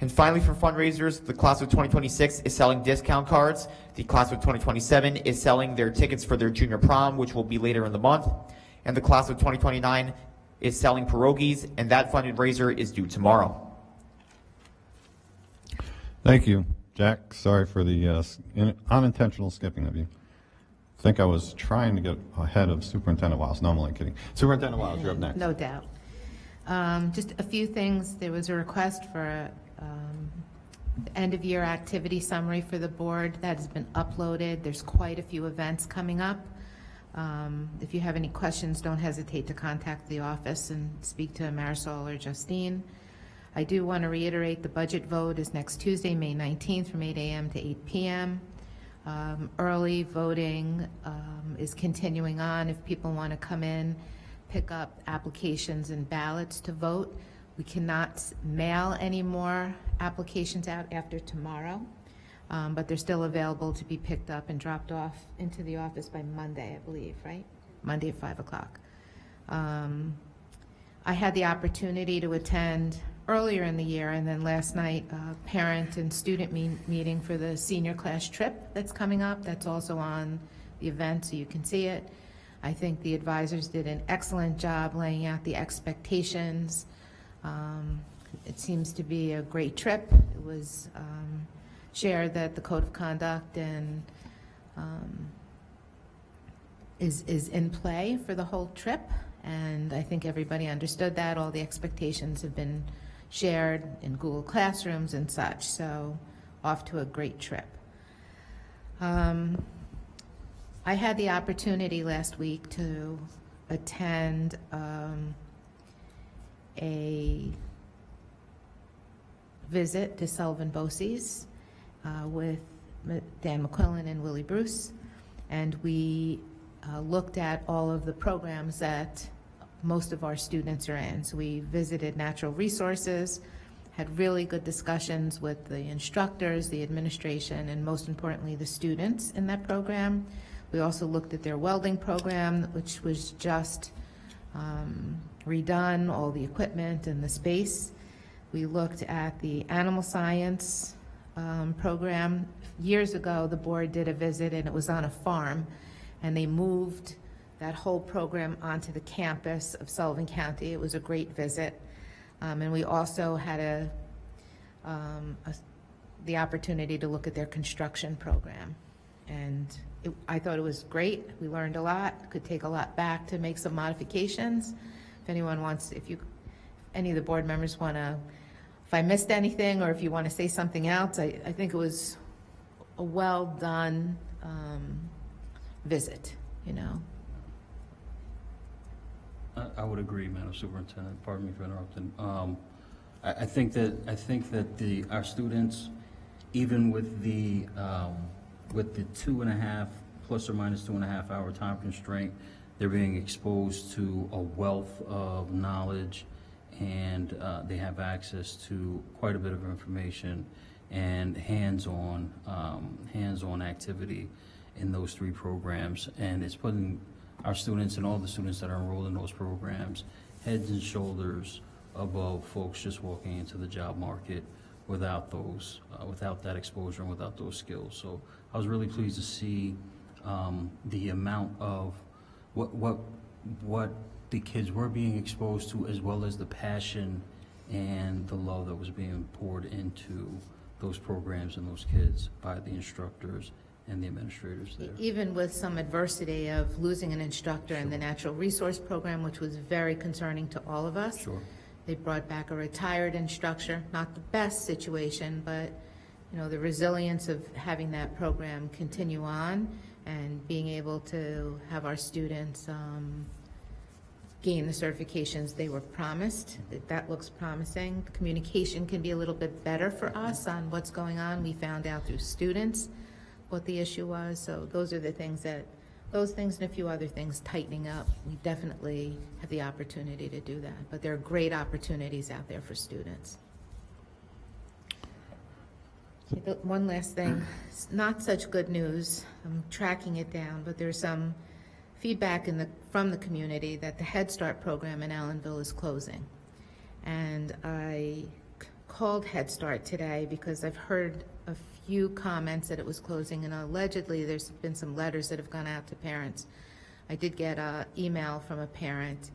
And finally, for fundraisers, the Class of 2026 is selling discount cards. The Class of 2027 is selling their tickets for their junior prom, which will be later in the month. And the Class of 2029 is selling pierogies, and that fundraiser is due tomorrow. Thank you, Jack. Sorry for the unintentional skipping of you. I think I was trying to get ahead of Superintendent Wiles. No, I'm only kidding. Superintendent Wiles, you're up next. No doubt. Just a few things. There was a request for end-of-year activity summary for the board that has been uploaded. There's quite a few events coming up. If you have any questions, don't hesitate to contact the office and speak to Marisol or Justine. I do want to reiterate the budget vote is next Tuesday, May 19th, from 8 a.m. to 8 p.m. Early voting is continuing on. If people want to come in, pick up applications and ballots to vote. We cannot mail any more applications out after tomorrow, but they're still available to be picked up and dropped off into the office by Monday, I believe, right? Monday at 5 o'clock. I had the opportunity to attend earlier in the year, and then last night, parent and student meeting for the senior class trip that's coming up. That's also on the event, so you can see it. I think the advisors did an excellent job laying out the expectations. It seems to be a great trip. It was shared that the code of conduct and is in play for the whole trip, and I think everybody understood that. All the expectations have been shared in Google Classrooms and such, so off to a great trip. I had the opportunity last week to attend a visit to Sullivan Bosse's with Dan McQuillan and Willie Bruce, and we looked at all of the programs that most of our students are in. So we visited natural resources, had really good discussions with the instructors, the administration, and most importantly, the students in that program. We also looked at their welding program, which was just redone, all the equipment and the space. We looked at the animal science program. Years ago, the board did a visit, and it was on a farm, and they moved that whole program onto the campus of Sullivan County. It was a great visit. And we also had the opportunity to look at their construction program. And I thought it was great. We learned a lot, could take a lot back to make some modifications. If anyone wants, any of the board members want to, if I missed anything or if you want to say something else, I think it was a well done visit, you know. I would agree, Madam Superintendent. Pardon me for interrupting. I think that our students, even with the 2.5 plus or minus 2.5 hour time constraint, they're being exposed to a wealth of knowledge, and they have access to quite a bit of information and hands-on activity in those 3 programs, and it's putting our students and all the students that are enrolled in those programs heads and shoulders above folks just walking into the job market without that exposure and without those skills. So I was really pleased to see the amount of what the kids were being exposed to, as well as the passion and the love that was being poured into those programs and those kids by the instructors and the administrators there. Even with some adversity of losing an instructor in the natural resource program, which was very concerning to all of us. Sure. They brought back a retired instructor, not the best situation, but you know, the resilience of having that program continue on and being able to have our students gain the certifications they were promised. That looks promising. Communication can be a little bit better for us on what's going on. We found out through students what the issue was. So those are the things and a few other things tightening up. We definitely have the opportunity to do that. But there are great opportunities out there for students. Okay, one last thing. It's not such good news. I'm tracking it down, but there's some feedback from the community that the Head Start program in Allenville is closing. And I called Head Start today because I've heard a few comments that it was closing, and allegedly there's been some letters that have gone out to parents. I did get an email from a parent,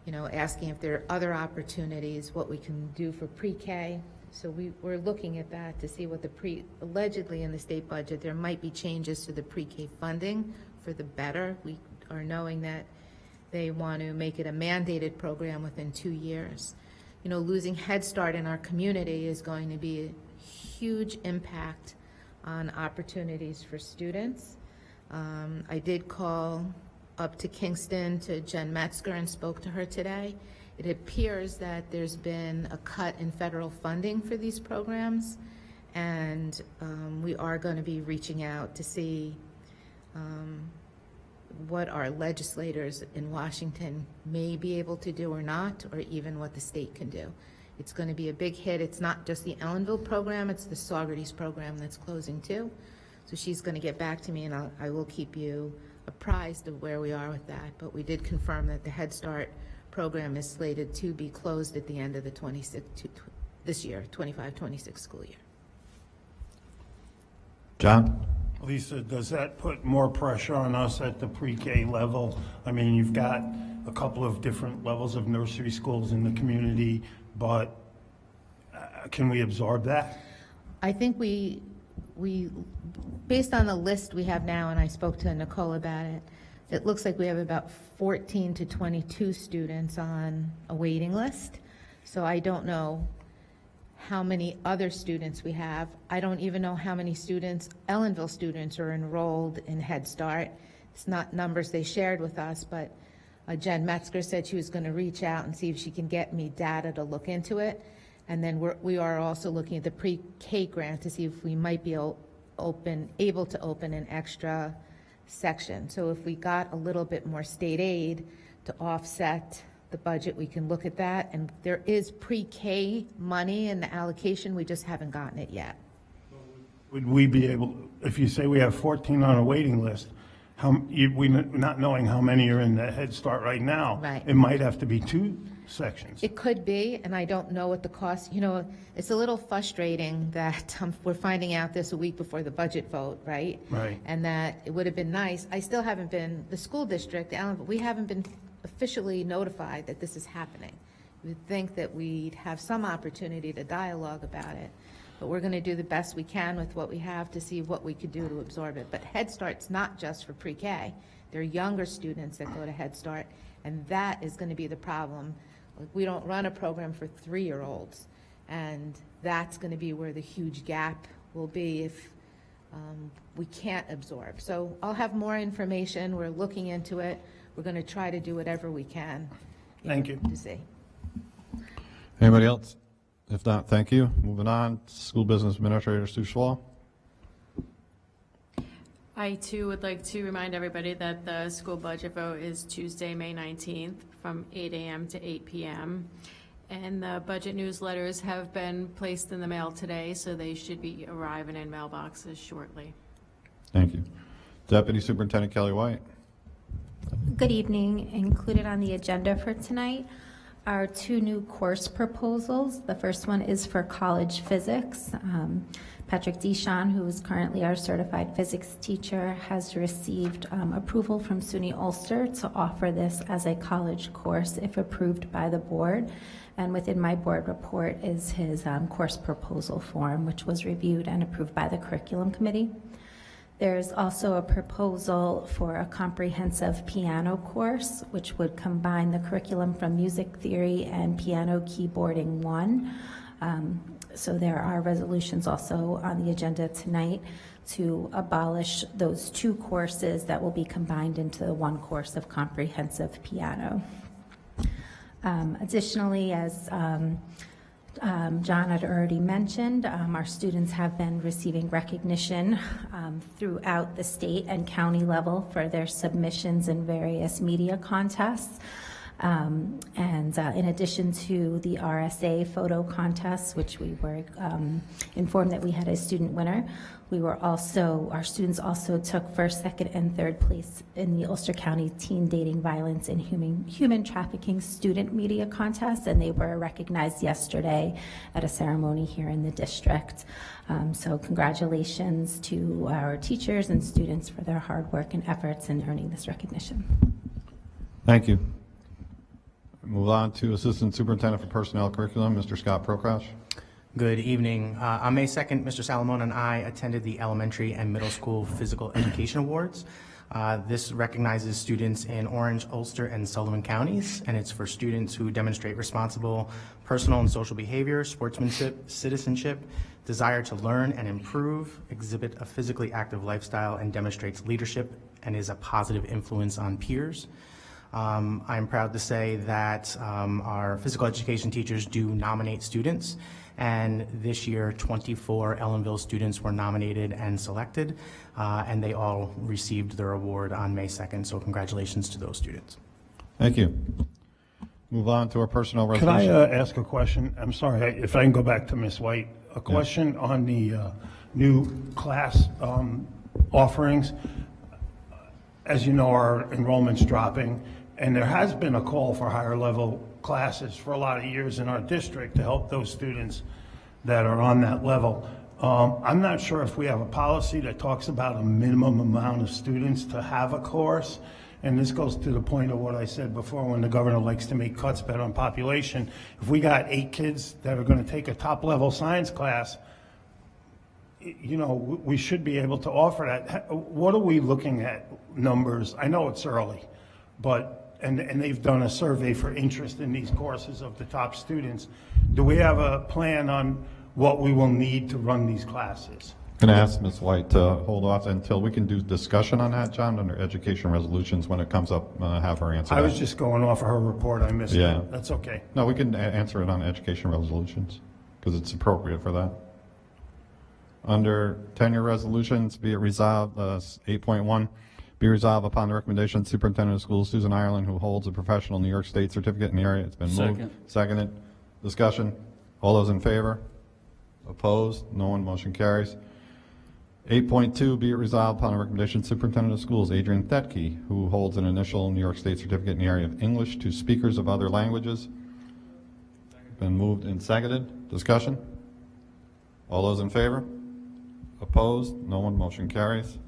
you know, asking if there are other opportunities, what we can do for pre-K. So we're looking at that to see what allegedly in the state budget, there might be changes to the pre-K funding for the better. We are knowing that they want to make it a mandated program within 2 years. You know, losing Head Start in our community is going to be a huge impact on opportunities for students. I did call up to Kingston to Jen Metzger and spoke to her today. It appears that there's been a cut in federal funding for these programs, and we are going to be reaching out to see what our legislators in Washington may be able to do or not, or even what the state can do. It's going to be a big hit. It's not just the Ellenville program, it's the Saugerties program that's closing too. So she's going to get back to me, and I will keep you apprised of where we are with that, but we did confirm that the Head Start program is slated to be closed at the end of the this year, 25-26 school year. John? Lisa, does that put more pressure on us at the pre-K level? I mean, you've got a couple of different levels of nursery schools in the community, but can we absorb that? I think we, based on the list we have now, and I spoke to Nicole about it, it looks like we have about 14 to 22 students on a waiting list. So I don't know how many other students we have. I don't even know how many students, Ellenville students, are enrolled in Head Start. It's not numbers they shared with us, but Jen Metzger said she was going to reach out and see if she can get me data to look into it. And then we are also looking at the pre-K grant to see if we might be able to open an extra section. So if we got a little bit more state aid to offset the budget, we can look at that. And there is pre-K money in the allocation, we just haven't gotten it yet. Would we be able, if you say we have 14 on a waiting list, we not knowing how many are in the Head Start right now, Right. It might have to be 2 sections. It could be, and I don't know what the cost, it's a little frustrating that we're finding out this a week before the budget vote, right? Right. And that it would have been nice. I still haven't been, the school district, we haven't been officially notified that this is happening. You would think that we'd have some opportunity to dialogue about it, but we're going to do the best we can with what we have to see what we could do to absorb it. But Head Start's not just for pre-K. There are younger students that go to Head Start, and that is going to be the problem. We don't run a program for 3-year-olds, and that's going to be where the huge gap will be if we can't absorb. So I'll have more information. We're looking into it. We're going to try to do whatever we can. Thank you. To see. Anybody else? If not, thank you. Moving on, School Business Administrator Stu Schwal. I too would like to remind everybody that the school budget vote is Tuesday, May 19th from 8 a.m. to 8 p.m. And the budget newsletters have been placed in the mail today, so they should be arriving in mailboxes shortly. Thank you. Deputy Superintendent Kelly White. Good evening. Included on the agenda for tonight are 2 new course proposals. The first one is for college physics. Patrick Deschon, who is currently our certified physics teacher, has received approval from SUNY Ulster to offer this as a college course if approved by the board. And within my board report is his course proposal form, which was reviewed and approved by the curriculum committee. There's also a proposal for a comprehensive piano course, which would combine the curriculum from music theory and piano keyboarding 1. So there are resolutions also on the agenda tonight to abolish those 2 courses that will be combined into the 1 course of comprehensive piano. Additionally, as John had already mentioned, our students have been receiving recognition throughout the state and county level for their submissions in various media contests. In addition to the RSA photo contests, which we were informed that we had a student winner, our students also took 1st, 2nd, and 3rd place in the Ulster County Teen Dating Violence and Human Trafficking Student Media Contest, and they were recognized yesterday at a ceremony here in the district. So congratulations to our teachers and students for their hard work and efforts in earning this recognition. Thank you. Move on to Assistant Superintendent for Personnel Curriculum, Mr. Scott Prokrash. Good evening. On May 2nd, Mr. Salamone and I attended the Elementary and Middle School Physical Education Awards. This recognizes students in Orange, Ulster, and Sullivan counties, and it's for students who demonstrate responsible personal and social behavior, sportsmanship, citizenship, desire to learn and improve, exhibit a physically active lifestyle, and demonstrates leadership and is a positive influence on peers. I'm proud to say that our physical education teachers do nominate students, and this year 24 Ellenville students were nominated and selected, and they all received their award on May 2nd, so congratulations to those students. Thank you. Move on to our personnel Could resolution. I ask a question? I'm sorry, if I can go back to Ms. White. A question on the new class offerings. as you know, our enrollment's dropping, and there has been a call for higher level classes for a lot of years in our district to help those students that are on that level. I'm not sure if we have a policy that talks about a minimum amount of students to have a course. And this goes to the point of what I said before, when the governor likes to make cuts bet on population. If we got 8 kids that are going to take a top-level science class, you know, we should be able to offer that. What are we looking at numbers? I know it's early, but, and they've done a survey for interest in these courses of the top students. Do we have a plan on what we will need to run these classes? I'm going to ask Ms. White to hold off until we can do discussion on that, John, under education resolutions. When it comes up, have her answer I that. was just going off of her report. I missed Yeah. it. That's okay. No, we can answer it on education resolutions because it's appropriate for that. Under tenure resolutions, be it resolved, 8.1, be resolved upon the recommendation of Superintendent of Schools Susan Ireland, who holds a professional New York State certificate in the area. It's been moved. Second. Seconded. Discussion. All those in favor? Opposed? No one. Motion carries. 8.2, be it resolved upon the recommendation of Superintendent of Schools Adrian Thetke, who holds an initial New York State certificate in the area of English to speakers of other languages. Been moved and seconded. Discussion. All those in favor? Opposed? No one. Motion carries.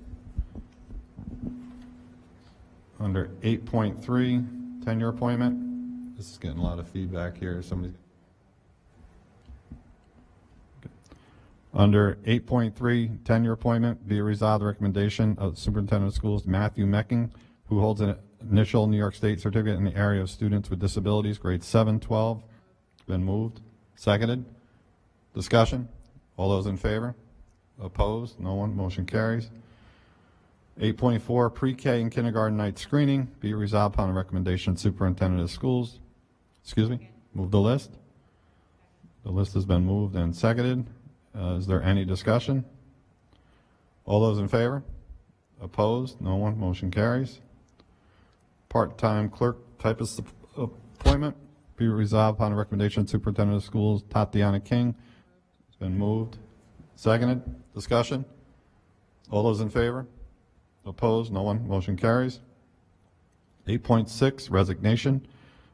Under 8.3, tenure appointment. This is getting a lot of feedback here. Somebody. Under 8.3, tenure appointment, be it resolved the recommendation of the Superintendent of Schools Matthew Mecking, who holds an initial New York State certificate in the area of students with disabilities, grades 7, 12. Been moved. Seconded. Discussion. All those in favor? Opposed? No one. Motion carries. 8.4, pre-K and kindergarten night screening, be it resolved upon the recommendation of Superintendent of Schools. Excuse me. Move the list. The list has been moved and seconded. Is there any discussion? All those in favor? Opposed? No one. Motion carries. Part-time clerk typist appointment, be resolved upon the recommendation of Superintendent of Schools Tatiana King. It's been moved. Seconded. Discussion. All those in favor? Opposed? No one. Motion carries. 8.6, resignation.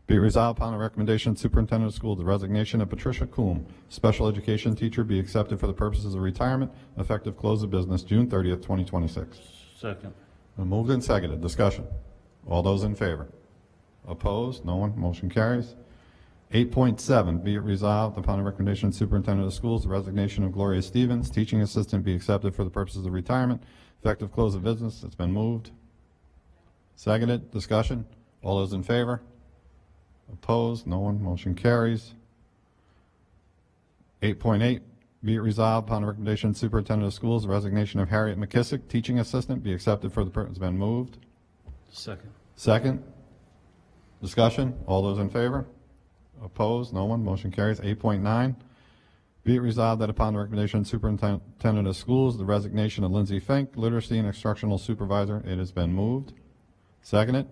Be it resolved upon the recommendation of Superintendent of Schools, the resignation of Patricia Coombe, special education teacher, be accepted for the purposes of retirement, effective close of business June 30th, 2026. Second. Moved and seconded. Discussion. All those in favor? Opposed? No one. Motion carries. 8.7, be it resolved upon the recommendation of Superintendent of Schools, the resignation of Gloria Stevens, teaching assistant, be accepted for the purposes of retirement, effective close of business. It's been moved. Seconded. Discussion. All those in favor? Opposed? No one. Motion carries. 8.8, be it resolved upon the recommendation of Superintendent of Schools, the resignation of Harriet McKissick, teaching assistant, be accepted for the purpose. It's been moved. Second. Second. Discussion. All those in favor? Opposed? No one. Motion carries. 8.9, be it resolved that upon the recommendation of Superintendent of Schools, the resignation of Lindsay Fink, literacy and instructional supervisor, it has been moved. Seconded.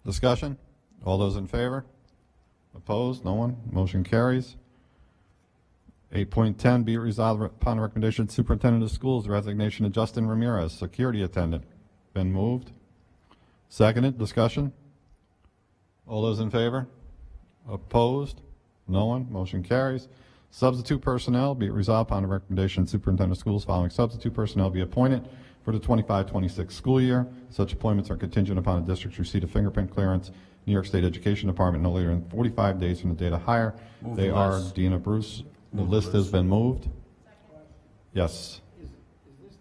Discussion. All those in favor? Opposed? No one. Motion carries. 8.10, be it resolved upon the recommendation of Superintendent of Schools, the resignation of Justin Ramirez, security attendant. Been moved. Seconded. Discussion. All those in favor? Opposed? No one. Motion carries. Substitute personnel, be it resolved upon the recommendation of Superintendent of Schools, following substitute personnel be appointed for the 25-26 school year. Such appointments are contingent upon the district's receipt of fingerprint clearance, New York State Education Department, no later than 45 days from the date of hire. Move They the are list. Dina Bruce. The Move list the has list. been moved. Yes. Is this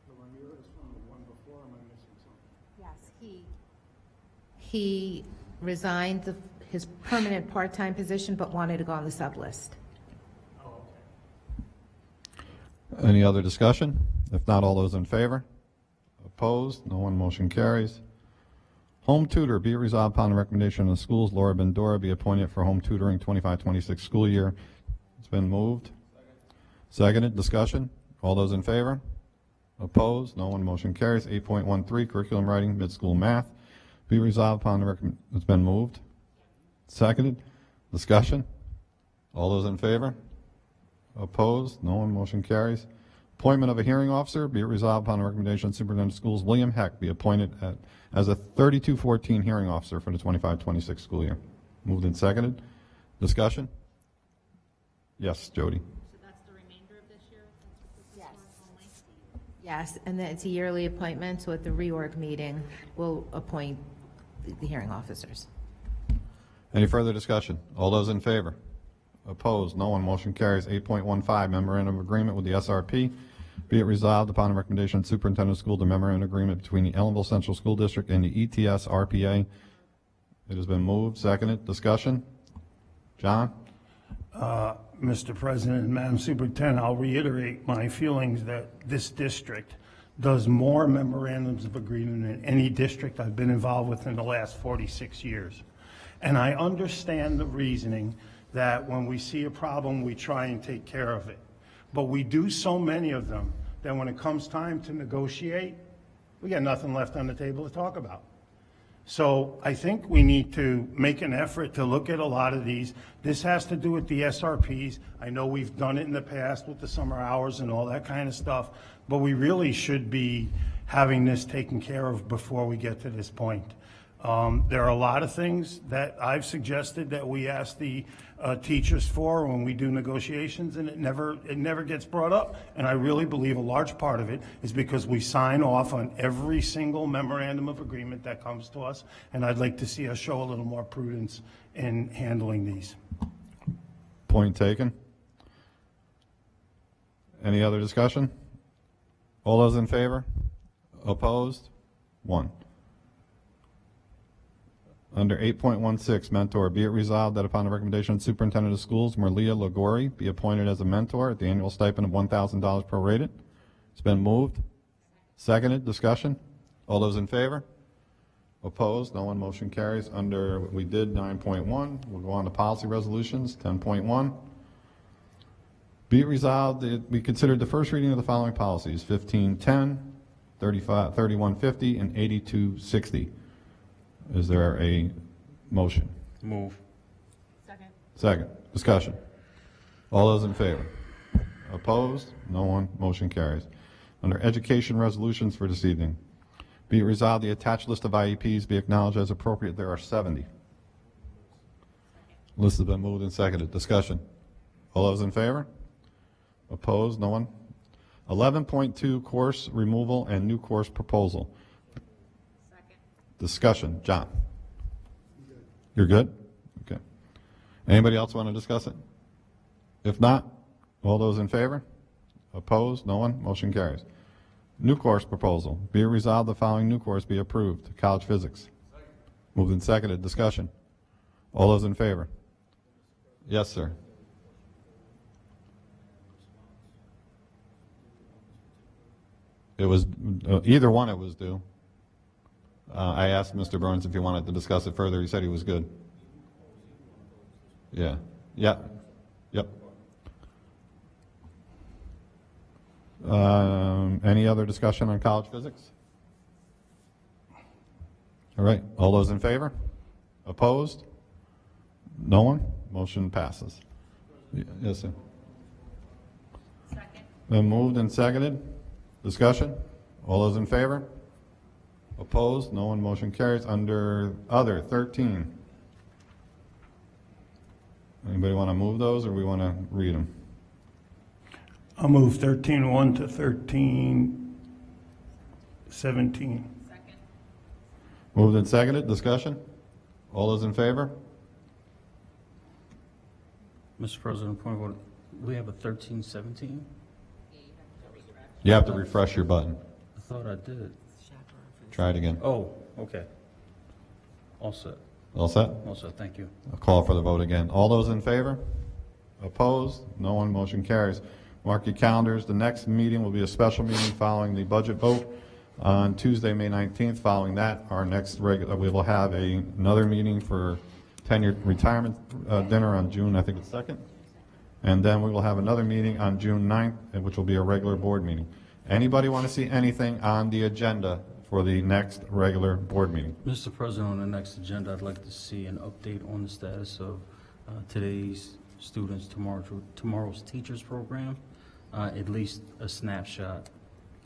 the Ramirez from the one before, or am I missing something? Yes, he resigned his permanent part-time position, but wanted to go on the sub-list. Any other discussion? If not, all those in favor? Opposed? No one. Motion carries. Home tutor, be it resolved upon the recommendation of the schools, Laura Bendora be appointed for home tutoring 25-26 school year. It's been moved. Seconded. Discussion. All those in favor? Opposed? No one. Motion carries. 8.13, curriculum writing, mid-school math, be resolved upon the recommendation. It's been moved. Seconded. Discussion. All those in favor? Opposed? No one. Motion carries. Appointment of a hearing officer, be it resolved upon the recommendation of Superintendent of Schools William Heck be appointed as a 3214 hearing officer for the 25-26 school year. Moved and seconded. Discussion? Yes, Jody. So that's the remainder of this year? Yes. Yes, and then it's a yearly appointment, so at the reorg meeting, we'll appoint the hearing officers. Any further discussion? All those in favor? Opposed? No one. Motion carries. 8.15, memorandum of agreement with the SRP. Be it resolved upon the recommendation of the Superintendent of Schools, the memorandum of agreement between the Ellenville Central School District and the ETS RPA. It has been moved, seconded. Discussion? John? Mr. President and Madam Superintendent, I'll reiterate my feelings that this district does more memorandums of agreement than any district I've been involved with in the last 46 years. And I understand the reasoning that when we see a problem, we try and take care of it. But we do so many of them that when it comes time to negotiate, we got nothing left on the table to talk about. So I think we need to make an effort to look at a lot of these. This has to do with the SRPs. I know we've done it in the past with the summer hours and all that kind of stuff, but we really should be having this taken care of before we get to this point. There are a lot of things that I've suggested that we ask the teachers for when we do negotiations, and it never gets brought up. And I really believe a large part of it is because we sign off on every single memorandum of agreement that comes to us, and I'd like to see us show a little more prudence in handling these. Point taken. Any other discussion? All those in favor? Opposed? 1. Under 8.16, mentor, be it resolved that upon the recommendation of the Superintendent of Schools, Maria Lagori be appointed as a mentor at the annual stipend of $1,000 prorated. It's been moved. Seconded. Discussion? All those in favor? Opposed? No one. Motion carries. Under what we did, 9.1, we'll go on to policy resolutions. 10.1. Be it resolved that we considered the first reading of the following policies: 1510, 3150, and 8260. Is there a motion? Move. Second. Second. Discussion. All those in favor? Opposed? No one. Motion carries. Under education resolutions for this evening, be it resolved the attached list of IEPs be acknowledged as appropriate. There are 70. List has been moved and seconded. Discussion. All those in favor? Opposed? No one. 11.2, course removal and new course proposal. Discussion. John? You're good? Okay. Anybody else want to discuss it? If not, all those in favor? Opposed? No one? Motion carries. New course proposal. Be it resolved the following new course be approved. College physics. Moved and seconded. Discussion. All those in favor? Yes, sir. It was, either one it was due. I asked Mr. Burns if he wanted to discuss it further. He said he was good. Yeah. Yeah. Yep. Any other discussion on college physics? All right. All those in favor? Opposed? No one? Motion passes. Yes, sir. Second. Been moved and seconded. Discussion? All those in favor? Opposed? No one. Motion carries. Under other, 13. Anybody want to move those, or we want to read them? I'll move 13.1 to 13.17. Second. Moved and seconded. Discussion? All those in favor? Mr. President, point of order. We have a 13-17? You have to refresh your button. I thought I did. Try it again. Oh, okay. All set. All set? All set, thank you. I'll call for the vote again. All those in favor? Opposed? No one. Motion carries. Mark your calendars. The next meeting will be a special meeting following the budget vote on Tuesday, May 19th. Following that, our next regular, we will have another meeting for tenured retirement dinner on June, I think it's 2nd. And then we will have another meeting on June 9th, which will be a regular board meeting. Anybody want to see anything on the agenda for the next regular board meeting? Mr. President, on the next agenda, I'd like to see an update on the status of today's students, tomorrow's teachers program. at least a snapshot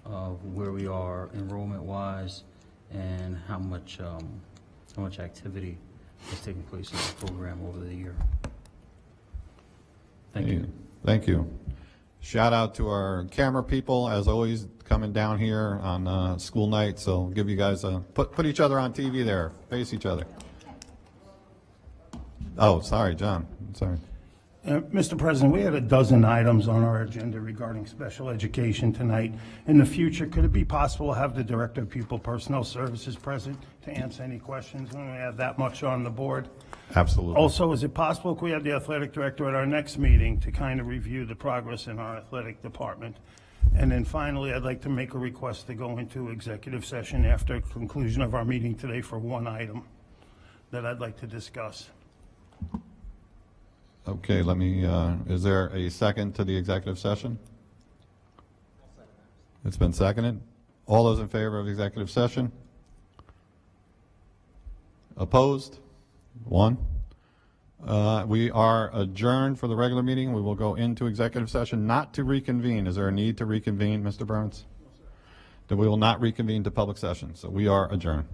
of where we are enrollment-wise and how much activity is taking place in the program over the year. Thank you. Thank you. Shout out to our camera people, as always, coming down here on school night. So give you guys a put each other on TV there, face each other. Oh, sorry, John. Sorry. Mr. President, we had a dozen items on our agenda regarding special education tonight. In the future, could it be possible to have the Director of Pupil Personnel Services present to answer any questions when we have that much on the board? Absolutely. Also, is it possible if we have the athletic director at our next meeting to kind of review the progress in our athletic department? And then finally, I'd like to make a request to go into executive session after conclusion of our meeting today for one item that I'd like to discuss. Okay, let me, is there a second to the executive session? It's been seconded. All those in favor of the executive session? Opposed? One. We are adjourned for the regular meeting. We will go into executive session, not to reconvene. Is there a need to reconvene, Mr. Burns? Then we will not reconvene to public session. So we are adjourned.